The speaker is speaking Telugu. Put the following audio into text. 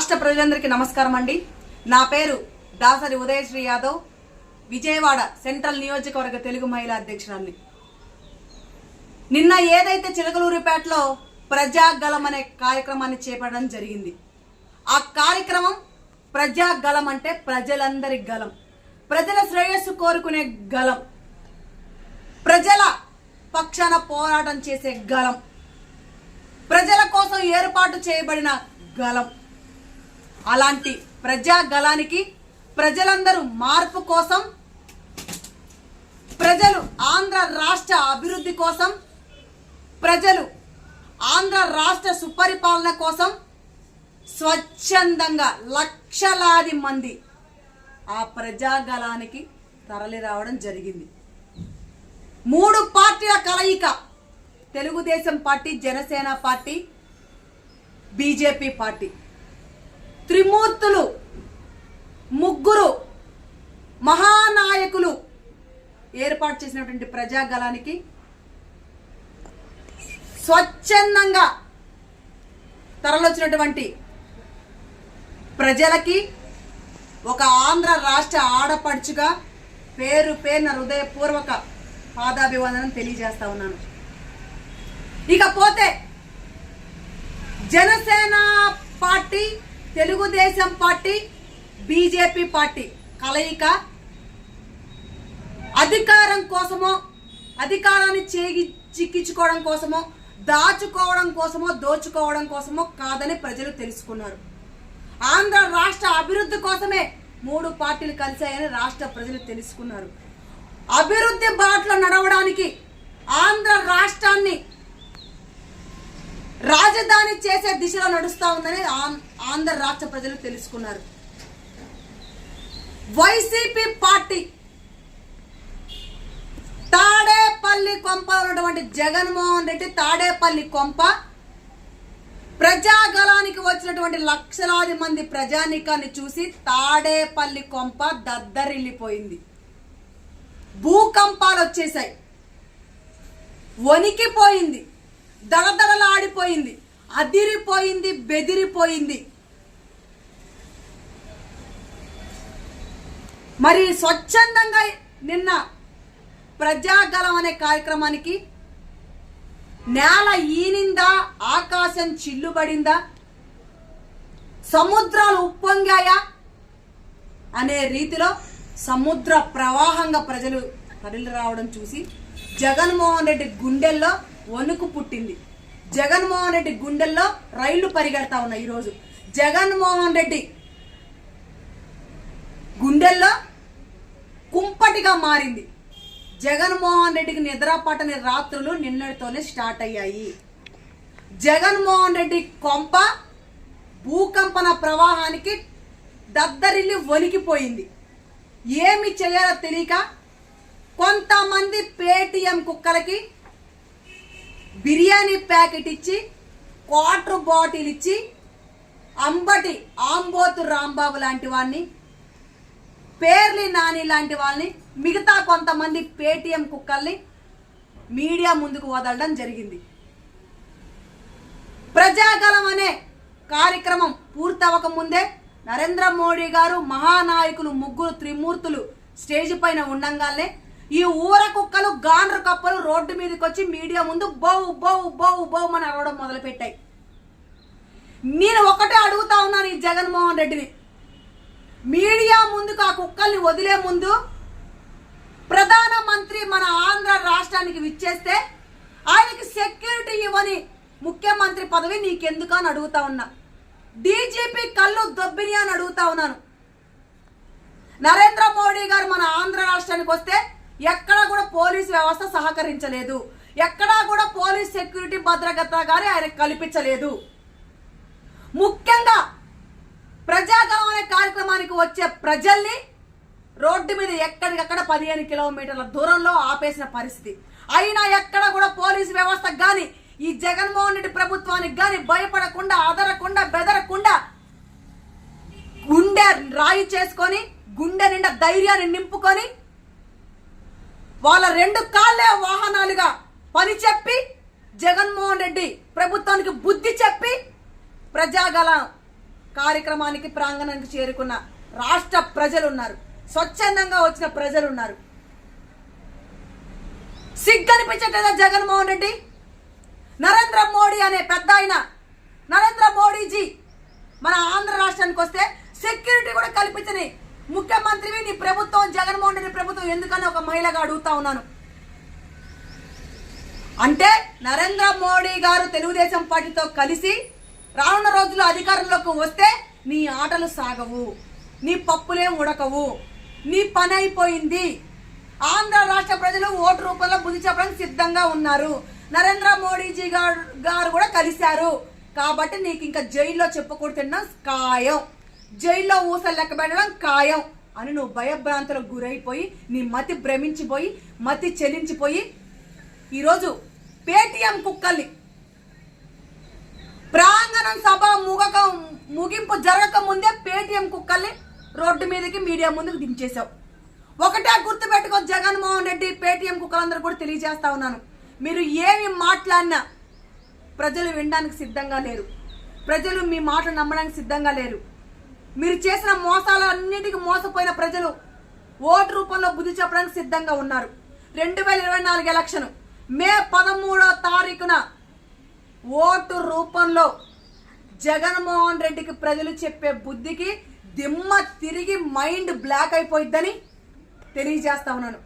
రాష్ట్ర ప్రజలందరికీ నమస్కారం అండి. నా పేరు దాసరి ఉదయశ్రీ యాదవ్, విజయవాడ సెంట్రల్ నియోజకవర్గ తెలుగు మహిళా అధ్యక్షురాలిని. నిన్న ఏదైతే చిలకలూరిపేటలో ప్రజాగలం అనే కార్యక్రమాన్ని చేపట్టడం జరిగింది. ఆ కార్యక్రమం ప్రజాగలం అంటే ప్రజలందరి గలం, ప్రజల శ్రేయస్సు కోరుకునే గలం, ప్రజల పక్షాన పోరాటం చేసే గలం, ప్రజల కోసం ఏర్పాటు చేయబడిన గలం. అలాంటి ప్రజాగలానికి ప్రజలందరూ మార్పు కోసం, ప్రజలు ఆంధ్ర రాష్ట్ర అభివృద్ధి కోసం, ప్రజలు ఆంధ్ర రాష్ట్ర సుపరిపాలన కోసం స్వచ్ఛందంగా లక్షలాది మంది ఆ ప్రజాగలానికి తరలి రావడం జరిగింది. 3 పార్టీల కలయిక, Telugu Desam party, Janasena party, BJP party, త్రిమూర్తులు, 3 మహానాయకులు ఏర్పాటు చేసినటువంటి ప్రజాగలానికి స్వచ్ఛందంగా తరలొచ్చినటువంటి ప్రజలకి ఒక ఆంధ్ర రాష్ట్ర ఆడపడుచుగా పేరు పేరున హృదయపూర్వక పాదాభివందనం తెలియజేస్తా ఉన్నాను. ఇకపోతే Janasena party, Telugu Desam party, BJP party కలయిక అధికారం కోసమో, అధికారాన్ని చిక్కించుకోవడం కోసమో, దాచుకోవడం కోసమో, దోచుకోవడం కోసమో కాదని ప్రజలు తెలుసుకున్నారు. ఆంధ్ర రాష్ట్ర అభివృద్ధి కోసమే 3 పార్టీలు కలిశాయని రాష్ట్ర ప్రజలు తెలుసుకున్నారు. అభివృద్ధి బాటలో నడవడానికి, ఆంధ్ర రాష్ట్రాన్ని రాజధాని చేసే దిశలో నడుస్తా ఉందని ఆంధ్ర రాష్ట్ర ప్రజలు తెలుసుకున్నారు. వైసీపీ పార్టీ తాడేపల్లి కొంప ఉన్నటువంటి జగన్మోహన్ రెడ్డి తాడేపల్లి కొంప ప్రజాగలానికి వచ్చినటువంటి లక్షలాది మంది ప్రజానీకాన్ని చూసి తాడేపల్లి కొంప దద్దరిల్లిపోయింది. భూకంపాలు వచ్చేసాయి, వణికిపోయింది, దడదడలాడిపోయింది, అదిరిపోయింది, బెదిరిపోయింది. మరి స్వచ్ఛందంగా నిన్న ప్రజాగలం అనే కార్యక్రమానికి నేల ఈనిందా, ఆకాశం చిల్లుబడిందా, సముద్రాలు ఉప్పొంగాయా అనే రీతిలో సముద్ర ప్రవాహంగా ప్రజలు తరలి రావడం చూసి జగన్మోహన్ రెడ్డి గుండెల్లో వణుకు పుట్టింది. జగన్మోహన్ రెడ్డి గుండెల్లో రైళ్లు పరిగెడతా ఉన్నాయి. ఈరోజు జగన్మోహన్ రెడ్డి గుండెల్లో కుంపటిగా మారింది. జగన్మోహన్ రెడ్డికి నిద్రపట్టని రాత్రులు నిన్నటితోనే స్టార్ట్ అయ్యాయి. జగన్మోహన్ రెడ్డి కొంప భూకంపన ప్రవాహానికి దద్దరిల్లి వణికిపోయింది. ఏమి చేయాలో తెలియక కొంతమంది పేటీఎం కుక్కలకి బిర్యానీ ప్యాకెట్ ఇచ్చి, క్వార్టర్ బాటిల్ ఇచ్చి, అంబటి ఆంబోతు రాంబాబు లాంటి వాడిని, పేర్లి నాని లాంటి వాళ్ళని, మిగతా కొంతమంది పేటీఎం కుక్కల్ని మీడియా ముందుకు వదలడం జరిగింది. ప్రజాగలం అనే కార్యక్రమం పూర్తవక ముందే నరేంద్ర మోడీ గారు, మహానాయకులు 3 త్రిమూర్తులు స్టేజ్ పైన ఉండంగానే ఈ ఊర కుక్కలు, గాండ్రు కప్పలు రోడ్డు మీదకి వచ్చి మీడియా ముందు బౌ బౌ బౌ బౌ అని అరవడం మొదలుపెట్టాయి. నేను ఒకటే అడుగుతా ఉన్నాను ఈ జగన్మోహన్ రెడ్డిని, మీడియా ముందుకు ఆ కుక్కల్ని వదిలే ముందు ప్రధానమంత్రి మన ఆంధ్ర రాష్ట్రానికి విచ్చేస్తే ఆయనకి సెక్యూరిటీ ఇవ్వని ముఖ్యమంత్రి పదవి నీకెందుకు అని అడుగుతా ఉన్నా. డీజీపీ కళ్ళు దొబ్బిని అని అడుగుతా ఉన్నాను. నరేంద్ర మోడీ గారు మన ఆంధ్ర రాష్ట్రానికి వస్తే ఎక్కడా కూడా పోలీస్ వ్యవస్థ సహకరించలేదు, ఎక్కడా కూడా పోలీస్ సెక్యూరిటీ భద్రత గారి ఆయన కల్పించలేదు. ముఖ్యంగా ప్రజాగలం అనే కార్యక్రమానికి వచ్చే ప్రజల్ని రోడ్డు మీద ఎక్కడికక్కడ 15 కిలోమీటర్ల దూరంలో ఆపేసిన పరిస్థితి. అయినా ఎక్కడ కూడా పోలీసు వ్యవస్థకు కానీ, ఈ జగన్మోహన్ రెడ్డి ప్రభుత్వానికి కానీ భయపడకుండా, అదరకుండా, బెదరకుండా గుండె రాయి చేసుకొని, గుండె నిండా ధైర్యాన్ని నింపుకొని, వాళ్ళ 2 కాళ్ళే వాహనాలుగా పని చెప్పి జగన్మోహన్ రెడ్డి ప్రభుత్వానికి బుద్ధి చెప్పి ప్రజాగలం కార్యక్రమానికి ప్రాంగణానికి చేరుకున్న రాష్ట్ర ప్రజలు ఉన్నారు, స్వచ్ఛందంగా వచ్చిన ప్రజలు ఉన్నారు. సిగ్గనిపించట్లేదా జగన్మోహన్ రెడ్డి? నరేంద్ర మోడీ అనే పెద్ద ఆయన, నరేంద్ర మోడీజీ మన ఆంధ్ర రాష్ట్రానికి వస్తే సెక్యూరిటీ కూడా కల్పించని ముఖ్యమంత్రివి నీ ప్రభుత్వం, జగన్మోహన్ రెడ్డి ప్రభుత్వం ఎందుకని ఒక మహిళగా అడుగుతా ఉన్నాను. అంటే నరేంద్ర మోడీ గారు తెలుగుదేశం పార్టీతో కలిసి రానున్న రోజుల్లో అధికారంలోకి వస్తే నీ ఆటలు సాగవు, నీ పప్పులే ఉడకవు, నీ పని అయిపోయింది. ఆంధ్ర రాష్ట్ర ప్రజలు ఓటు రూపంలో బుద్ధి చెప్పడానికి సిద్ధంగా ఉన్నారు. నరేంద్ర మోడీజీ గారు కూడా కలిశారు కాబట్టి నీకు ఇంకా జైల్లో చెప్పుకుంటున్నా ఖాయం, జైల్లో ఊసలు లెక్క పెట్టడం ఖాయం అని నువ్వు భయభ్రాంతులకు గురైపోయి నీ మతి భ్రమించిపోయి మతి చెలించిపోయి ఈరోజు పేటీఎం కుక్కల్ని ప్రాంగణం సభ ముగింపు జరగక ముందే పేటీఎం కుక్కల్ని రోడ్డు మీదకి మీడియా ముందుకు దించేశావు. ఒకటే గుర్తు పెట్టుకో జగన్మోహన్ రెడ్డి, పేటీఎం కుక్కలందరూ కూడా తెలియజేస్తా ఉన్నాను, మీరు ఏమి మాట్లాడినా ప్రజలు వినడానికి సిద్ధంగా లేరు, ప్రజలు మీ మాటలు నమ్మడానికి సిద్ధంగా లేరు. మీరు చేసిన మోసాలన్నిటికీ మోసపోయిన ప్రజలు ఓటు రూపంలో బుద్ధి చెప్పడానికి సిద్ధంగా ఉన్నారు. 2024 ఎలక్షన్ మే 13వ తారీఖున ఓటు రూపంలో జగన్మోహన్ రెడ్డికి ప్రజలు చెప్పే బుద్ధికి దిమ్మ తిరిగి మైండ్ బ్లాక్ అయిపోయిద్దని తెలియజేస్తా ఉన్నాను.